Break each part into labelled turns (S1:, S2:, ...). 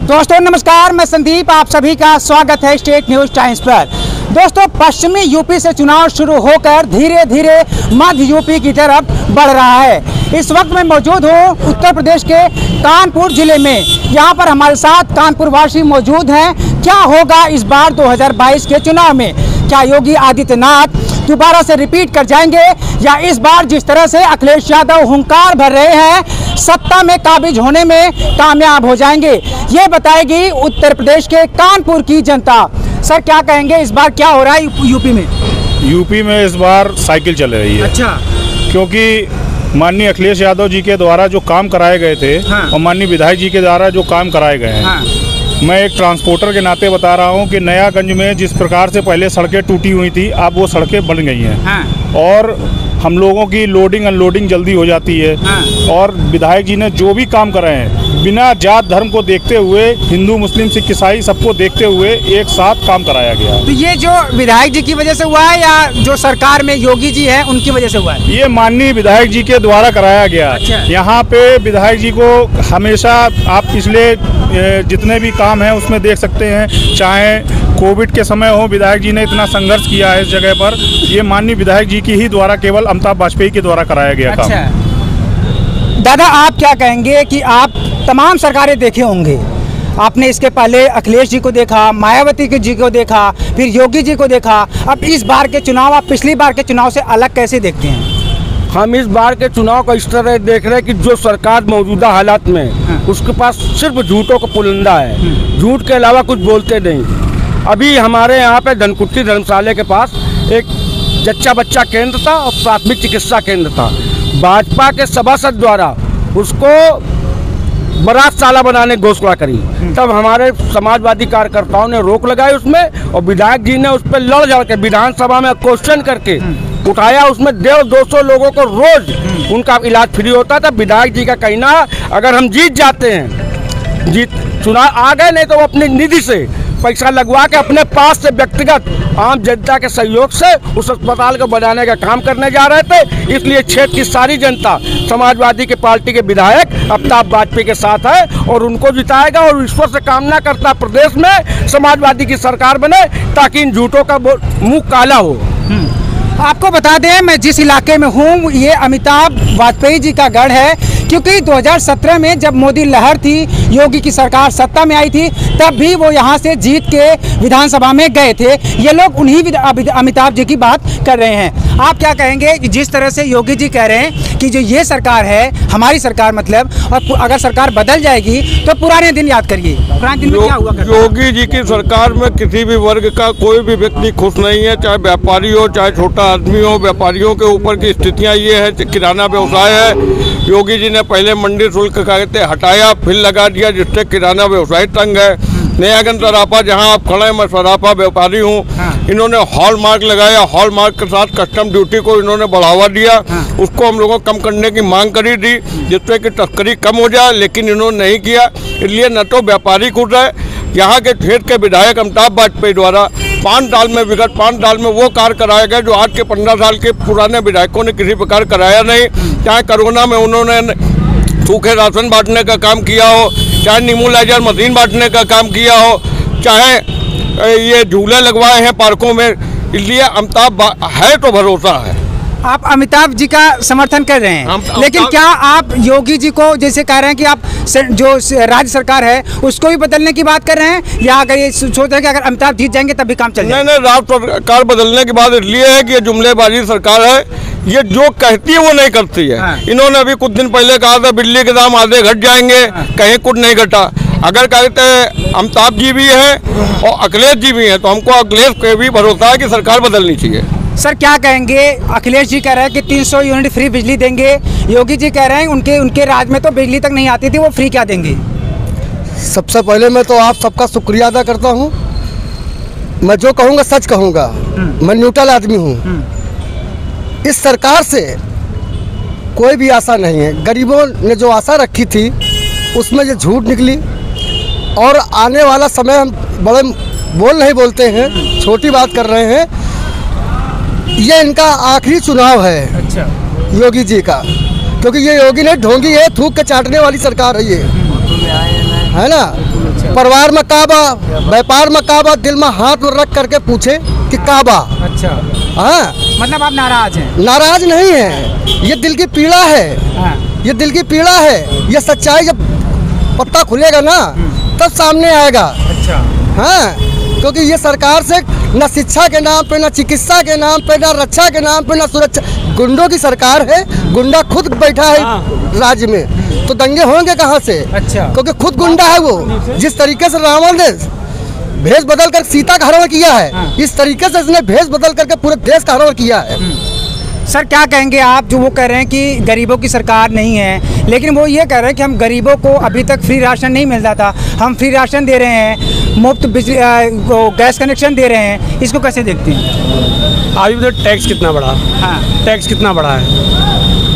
S1: दोस्तों नमस्कार, मैं संदीप, आप सभी का स्वागत है स्टेट न्यूज टाइम्स पर। दोस्तों, पश्चिमी यूपी से चुनाव शुरू होकर धीरे धीरे मध्य यूपी की तरफ बढ़ रहा है। इस वक्त मैं मौजूद हूँ उत्तर प्रदेश के कानपुर जिले में। यहाँ पर हमारे साथ कानपुर वासी मौजूद हैं। क्या होगा इस बार 2022 के चुनाव में? क्या योगी आदित्यनाथ दोबारा से रिपीट कर जाएंगे या इस बार जिस तरह से अखिलेश यादव हुंकार भर रहे हैं सत्ता में काबिज होने में कामयाब हो जाएंगे? ये बताएगी उत्तर प्रदेश के कानपुर की जनता। सर, क्या कहेंगे इस बार क्या हो रहा है यूपी में?
S2: यूपी में इस बार साइकिल चल रही है।
S1: अच्छा।
S2: क्योंकि माननीय अखिलेश यादव जी के द्वारा जो काम कराए गए थे, हाँ। और माननीय विधायक जी के द्वारा जो काम कराए गए हैं, हाँ। मैं एक ट्रांसपोर्टर के नाते बता रहा हूं कि नयागंज में जिस प्रकार से पहले सड़कें टूटी हुई थी, अब वो सड़कें बन गई हैं, हाँ। और हम लोगों की लोडिंग अनलोडिंग जल्दी हो जाती है, हाँ। और विधायक जी ने जो भी काम कराए हैं बिना जात धर्म को देखते हुए, हिंदू मुस्लिम सिख ईसाई सबको देखते हुए एक साथ काम कराया गया।
S1: तो ये जो विधायक जी की वजह से हुआ है या जो सरकार में योगी जी हैं उनकी वजह से हुआ है?
S2: ये माननीय विधायक जी के द्वारा कराया गया। अच्छा। यहाँ पे विधायक जी को हमेशा आप पिछले जितने भी काम हैं उसमें देख सकते हैं, चाहे कोविड के समय हो, विधायक जी ने इतना संघर्ष किया है इस जगह पर। ये माननीय विधायक जी की ही द्वारा, केवल अमिताभ वाजपेयी के द्वारा कराया गया काम।
S1: दादा, आप क्या कहेंगे कि आप तमाम सरकारें देखे होंगे, आपने इसके पहले अखिलेश जी को देखा, मायावती जी को देखा, फिर योगी जी को देखा, अब इस बार के चुनाव आप पिछली बार के चुनाव से अलग कैसे देखते हैं?
S3: हम इस बार के चुनाव को इस तरह देख रहे हैं कि जो सरकार मौजूदा हालात में, हाँ। उसके पास सिर्फ झूठों का पुलिंदा है, झूठ के अलावा कुछ बोलते नहीं। अभी हमारे यहाँ पे धनकुट्टी धर्मशाला के पास एक जच्चा बच्चा केंद्र था और प्राथमिक चिकित्सा केंद्र था। भाजपा के सभासद द्वारा उसको बारातशाला बनाने की घोषणा करी, तब हमारे समाजवादी कार्यकर्ताओं ने रोक लगाई उसमें, और विधायक जी ने उस पर लड़ झड़ के विधानसभा में क्वेश्चन करके उठाया। उसमें 150-200 लोगों को रोज उनका इलाज फ्री होता था। विधायक जी का कहना, अगर हम जीत जाते हैं, चुनाव आ गए, नहीं तो वो अपनी निधि से पैसा लगवा के अपने पास से व्यक्तिगत आम जनता के सहयोग से उस अस्पताल को बनाने का काम करने जा रहे थे। इसलिए क्षेत्र की सारी जनता समाजवादी के पार्टी के विधायक अमिताभ वाजपेयी के साथ है और उनको जिताएगा, और ईश्वर से कामना करता प्रदेश में समाजवादी की सरकार बने ताकि इन झूठों का मुंह काला हो।
S1: आपको बता दें, मैं जिस इलाके में हूँ ये अमिताभ वाजपेयी जी का गढ़ है, क्योंकि 2017 में जब मोदी लहर थी, योगी की सरकार सत्ता में आई थी, तब भी वो यहाँ से जीत के विधानसभा में गए थे। ये लोग उन्हीं अमिताभ जी की बात कर रहे हैं। आप क्या कहेंगे कि जिस तरह से योगी जी कह रहे हैं कि जो ये सरकार है हमारी सरकार, मतलब, और अगर सरकार बदल जाएगी तो पुराने दिन याद करिए, पुराने दिन में क्या हुआ करता?
S3: योगी जी की सरकार में किसी भी वर्ग का कोई भी व्यक्ति खुश नहीं है, चाहे व्यापारी हो, चाहे छोटा आदमी हो। व्यापारियों के ऊपर की स्थितियाँ ये है, किराना व्यवसाय है, योगी जी ने पहले मंडी शुल्क कहते हटाया, फिर लगा दिया, जिससे किराना व्यवसाय तंग है। नयागंज सराफा, जहां आप खड़े हैं, मैं सराफा व्यापारी हूं, हाँ। इन्होंने हॉलमार्क लगाया, हॉलमार्क के साथ कस्टम ड्यूटी को इन्होंने बढ़ावा दिया, हाँ। उसको हम लोगों को कम करने की मांग करी थी, जिससे कि तस्करी कम हो जाए, लेकिन इन्होंने नहीं किया। इसलिए न तो व्यापारी खुश है, यहाँ के क्षेत्र के विधायक अमिताभ वाजपेयी द्वारा पान दाल में विगत 5 साल में वो कार्य कराया गया जो आज के 15 साल के पुराने विधायकों ने किसी प्रकार कराया नहीं। चाहे कोरोना में उन्होंने सूखे राशन बांटने का काम किया हो, चाहे नीमोलाइजर मशीन बांटने का काम किया हो, चाहे ये झूले लगवाए हैं पार्कों में। इसलिए अमिताभ है तो भरोसा है।
S1: आप अमिताभ जी का समर्थन कर रहे हैं, लेकिन क्या आप योगी जी को जैसे कह रहे हैं कि आप जो राज्य सरकार है उसको भी बदलने की बात कर रहे हैं, या अगर ये सोच रहे हैं कि अगर अमिताभ जीत जाएंगे तब भी काम चल जाएगा?
S3: नहीं, राज्य सरकार बदलने की बात इसलिए है कि ये जुमलेबाजी सरकार है, ये जो कहती है वो नहीं करती है। हाँ। इन्होंने अभी कुछ दिन पहले कहा था बिजली के दाम आधे घट जाएंगे, हाँ। कहीं कुछ नहीं घटा। अगर कहते हैं अमिताभ जी भी हैं और अखिलेश जी भी हैं, तो हमको अखिलेश पे भी भरोसा है कि सरकार बदलनी चाहिए।
S1: सर, क्या कहेंगे? अखिलेश जी कह रहे हैं कि 300 यूनिट फ्री बिजली देंगे, योगी जी कह रहे हैं उनके राज में तो बिजली तक नहीं आती थी, वो फ्री क्या देंगे?
S4: सबसे पहले मैं तो आप सबका शुक्रिया अदा करता हूँ। मैं जो कहूँगा सच कहूँगा, मैं न्यूट्रल आदमी हूँ। इस सरकार से कोई भी आशा नहीं है। गरीबों ने जो आशा रखी थी उसमें ये झूठ निकली, और आने वाला समय हम बड़े नहीं बोलते हैं, छोटी बात कर रहे हैं। ये इनका आखिरी चुनाव है। अच्छा। योगी जी का, क्योंकि ये योगी ने ढोंगी है, थूक के चाटने वाली सरकार है ये, है ना। परिवार में काबा, व्यापार में काबा, दिल में हाथ रख करके पूछे कि काबा।
S1: अच्छा,
S4: हाँ,
S1: मतलब आप नाराज हैं?
S4: नाराज नहीं है, ये दिल की पीड़ा है।
S1: हाँ।
S4: ये दिल की पीड़ा है। ये सच्चाई जब पत्ता खुलेगा ना तब सामने आएगा।
S1: अच्छा।
S4: हाँ, क्योंकि ये सरकार से न शिक्षा के नाम पे, न चिकित्सा के नाम पे, न रक्षा के नाम पे, न सुरक्षा, गुंडों की सरकार है। गुंडा खुद बैठा है राज्य में, तो दंगे होंगे कहाँ से?
S1: अच्छा।
S4: क्योंकि खुद गुंडा है वो। जिस तरीके से रावण ने भेष बदल कर सीता का हरण किया है, इस तरीके से इसने भेष बदल करके पूरे देश का हरण किया है।
S1: सर क्या कहेंगे आप, जो वो कह रहे हैं कि गरीबों की सरकार नहीं है, लेकिन वो ये कह रहे हैं कि हम गरीबों को अभी तक फ्री राशन नहीं मिलता था, हम फ्री राशन दे रहे हैं, मुफ्त बिजली गैस कनेक्शन दे रहे हैं, इसको कैसे देखते हैं?
S3: अभी तो टैक्स कितना बढ़ा? हाँ, टैक्स कितना बढ़ा है?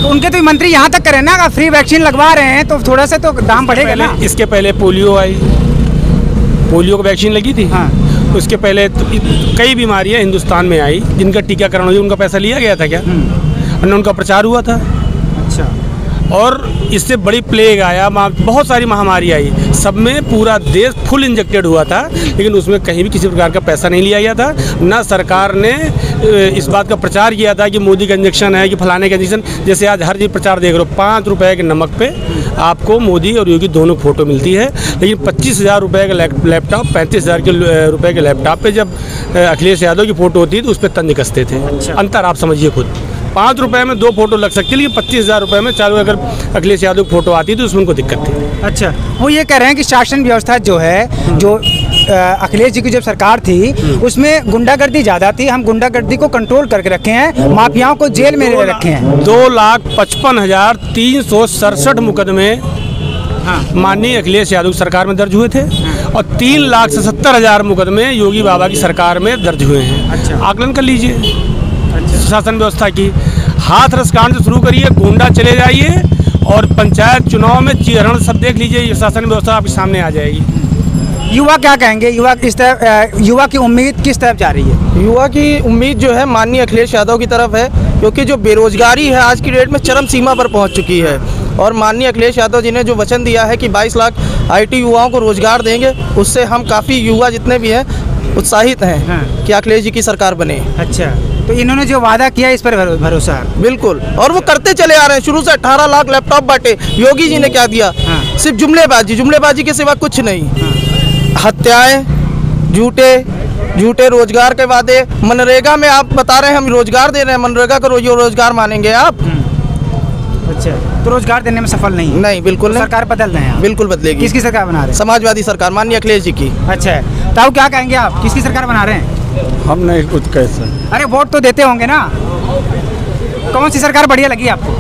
S1: तो उनके तो मंत्री यहाँ तक करें ना, अगर फ्री वैक्सीन लगवा रहे हैं तो थोड़ा सा तो दाम बढ़ेगा ना।
S3: इसके पहले पोलियो आई, पोलियो को वैक्सीन लगी थी।
S1: हाँ।
S3: उसके पहले तो कई बीमारियां हिंदुस्तान में आई जिनका टीकाकरण हुआ, उनका पैसा लिया गया था क्या? और उनका प्रचार हुआ था।
S1: अच्छा।
S3: और इससे बड़ी प्लेग आया, बहुत सारी महामारी आई, सब में पूरा देश फुल इंजेक्टेड हुआ था, लेकिन उसमें कहीं भी किसी प्रकार का पैसा नहीं लिया गया था। ना सरकार ने इस बात का प्रचार किया था कि मोदी का इंजेक्शन है, कि फलाने का इंजेक्शन। जैसे आज हर चीज़ प्रचार देख रहे हो, 5 रुपए के नमक पे आपको मोदी और योगी दोनों फोटो मिलती है, लेकिन 25,000 रुपये का लैपटॉप, 35,000 रुपये के लैपटॉप पे जब अखिलेश यादव की फ़ोटो होती है तो उस पर तंज कसते थे। अंतर आप समझिए खुद। 5 रुपए में 2 फोटो लग सकती है, लेकिन 25,000 रुपये में चालू अगर अखिलेश यादव की फोटो आती तो उसमें उनको दिक्कत थी।
S1: अच्छा, वो ये कह रहे हैं कि शासन व्यवस्था जो है, जो अखिलेश जी की जब सरकार थी उसमें गुंडागर्दी ज़्यादा थी, हम गुंडागर्दी को कंट्रोल करके रखे हैं, माफियाओं को जेल में रखे हैं।
S3: 2,55,367 मुकदमे माननीय अखिलेश यादव की सरकार में दर्ज हुए थे, और 3,70,000 मुकदमे योगी बाबा की सरकार में दर्ज हुए हैं।
S1: अच्छा।
S3: आकलन कर लीजिए शासन व्यवस्था की। हाथरस कांड से शुरू करिए, गोंडा चले जाइए, और पंचायत चुनाव में चीहरण सब देख लीजिए, ये शासन व्यवस्था आपके सामने आ जाएगी।
S1: युवा क्या कहेंगे? युवा किस तरफ, युवा की उम्मीद किस तरफ जा रही है?
S5: युवा की उम्मीद जो है माननीय अखिलेश यादव की तरफ है, क्योंकि जो बेरोजगारी है आज की डेट में चरम सीमा पर पहुंच चुकी है, और माननीय अखिलेश यादव जी ने जो वचन दिया है कि 22 लाख IT युवाओं को रोजगार देंगे, उससे हम काफ़ी युवा जितने भी हैं उत्साहित हैं कि अखिलेश जी की सरकार बने।
S1: अच्छा, तो इन्होंने जो वादा किया इस पर भरोसा है?
S5: बिल्कुल, और वो करते चले आ रहे हैं। शुरू से 18 लाख लैपटॉप बांटे। योगी जी ने क्या दिया? सिर्फ जुमलेबाजी के सिवा कुछ नहीं। हत्याएं, झूठे रोजगार के वादे। मनरेगा में आप बता रहे हैं हम रोजगार दे रहे हैं, मनरेगा का रोजगार मानेंगे आप?
S1: अच्छा, तो रोजगार देने में सफल नहीं?
S5: नहीं, बिल्कुल नहीं।
S1: सरकार बदल रहे हैं?
S5: बिल्कुल बदलेगी।
S1: किसकी सरकार बना रहे हैं?
S5: समाजवादी सरकार, माननीय अखिलेश जी की।
S1: अच्छा, तो क्या कहेंगे आप, किसकी सरकार बना रहे हैं?
S3: हम नहीं कुछ कैसे।
S1: अरे वोट तो देते होंगे ना, कौन सी सरकार बढ़िया लगी आपको?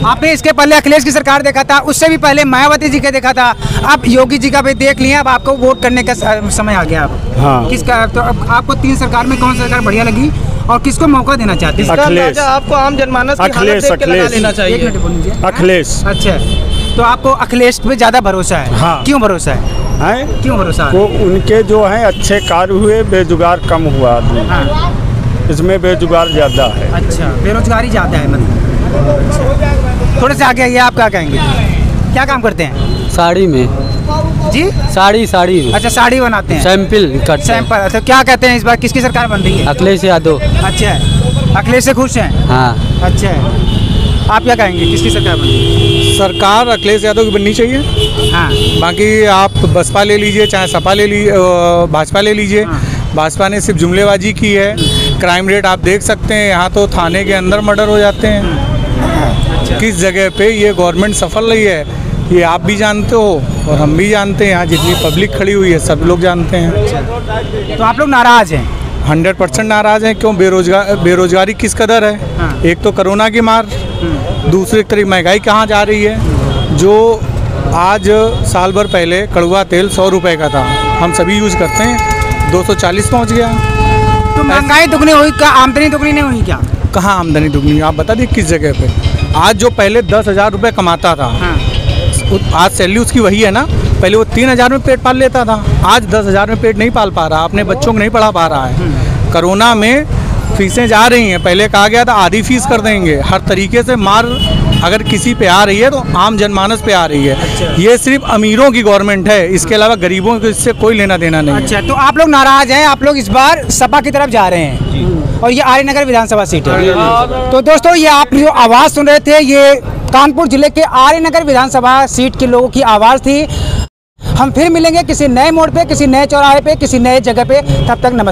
S1: आपने इसके पहले अखिलेश की सरकार देखा था, उससे भी पहले मायावती जी का देखा था, अब योगी जी का भी देख लिया, अब आपको वोट करने का समय आ गया।
S3: हाँ।
S1: किसका, तो अब आपको 3 सरकार में कौन सी सरकार बढ़िया लगी और किसको मौका देना चाहते हैं?
S3: अखिलेश।
S5: आपको आम जनमानस की हालत देख के लगा लेना चाहिए।
S1: एक मिनट बोल लीजिए।
S3: अखिलेश।
S1: अच्छा, तो आपको अखिलेश पे ज़्यादा भरोसा है?
S3: हाँ।
S1: क्यों भरोसा है? क्यों भरोसा है?
S3: वो उनके जो हैं अच्छे कार्य हुए, बेजुगार कम हुआ आदमी।
S1: हाँ।
S3: इसमें बेजुगार ज़्यादा है।
S1: अच्छा, बेरोजगारी ज़्यादा है मतलब। थोड़े से आगे आइए, आप क्या कहेंगे? क्या काम करते हैं?
S6: साड़ी में
S1: जी?
S6: साड़ी में।
S1: अच्छा, साड़ी बनाते हैं,
S6: सैंपल करते हैं।
S1: सैंपल। तो क्या कहते हैं इस बार किसकी सरकार बन रही है?
S6: अखिलेश यादव।
S1: अच्छा, अखिलेश से खुश हैं?
S6: हाँ।
S1: अच्छा, आप क्या कहेंगे किसकी सरकार बन रही है?
S7: सरकार अखिलेश यादव की बननी चाहिए।
S1: हाँ।
S7: बाकी आप बसपा ले लीजिए, चाहे सपा ले लीजिए, भाजपा ले लीजिए। भाजपा ने सिर्फ जुमलेबाजी की है। क्राइम रेट आप देख सकते हैं, यहाँ तो थाने के अंदर मर्डर हो जाते हैं। किस जगह पे ये गवर्नमेंट सफल रही है ये आप भी जानते हो और हम भी जानते हैं। यहाँ जितनी पब्लिक खड़ी हुई है सब लोग जानते हैं।
S1: तो आप लोग नाराज़ हैं?
S7: 100% नाराज़ हैं। क्यों? बेरोजगारी किस कदर है।
S1: हाँ।
S7: एक तो कोरोना की मार, दूसरी तरफ महंगाई कहाँ जा रही है। जो आज साल भर पहले कड़वा तेल 100 रुपये का था, हम सभी यूज़ करते हैं, 240 पहुँच गया।
S1: तो महंगाई दुगनी हुई क्या, आमदनी दुगनी नहीं हुई क्या?
S7: कहाँ आमदनी दुगनी? आप बता दिए किस जगह पे। आज जो पहले 10,000 रुपये कमाता था,
S1: हाँ।
S7: आज सैलरी उसकी वही है ना। पहले वो 3,000 में पेट पाल लेता था, आज 10,000 में पेट नहीं पाल पा रहा, अपने बच्चों को नहीं पढ़ा पा रहा है। कोरोना में फीसें जा रही हैं, पहले कहा गया था आधी फीस कर देंगे, हर तरीके से मार अगर किसी पे आ रही है तो आम जनमानस पे आ रही है। ये सिर्फ अमीरों की गवर्नमेंट है, इसके अलावा गरीबों को इससे कोई लेना देना नहीं है।
S1: अच्छा, तो आप लोग नाराज हैं, आप लोग इस बार सपा की तरफ जा रहे हैं और ये आर्यनगर विधानसभा सीट है। तो दोस्तों, ये आप जो आवाज़ सुन रहे थे, ये कानपुर जिले के आर्यनगर विधानसभा सीट के लोगों की आवाज़ थी। हम फिर मिलेंगे किसी नए मोड़ पे, किसी नए चौराहे पे, किसी नए जगह पे। तब तक नमस्कार।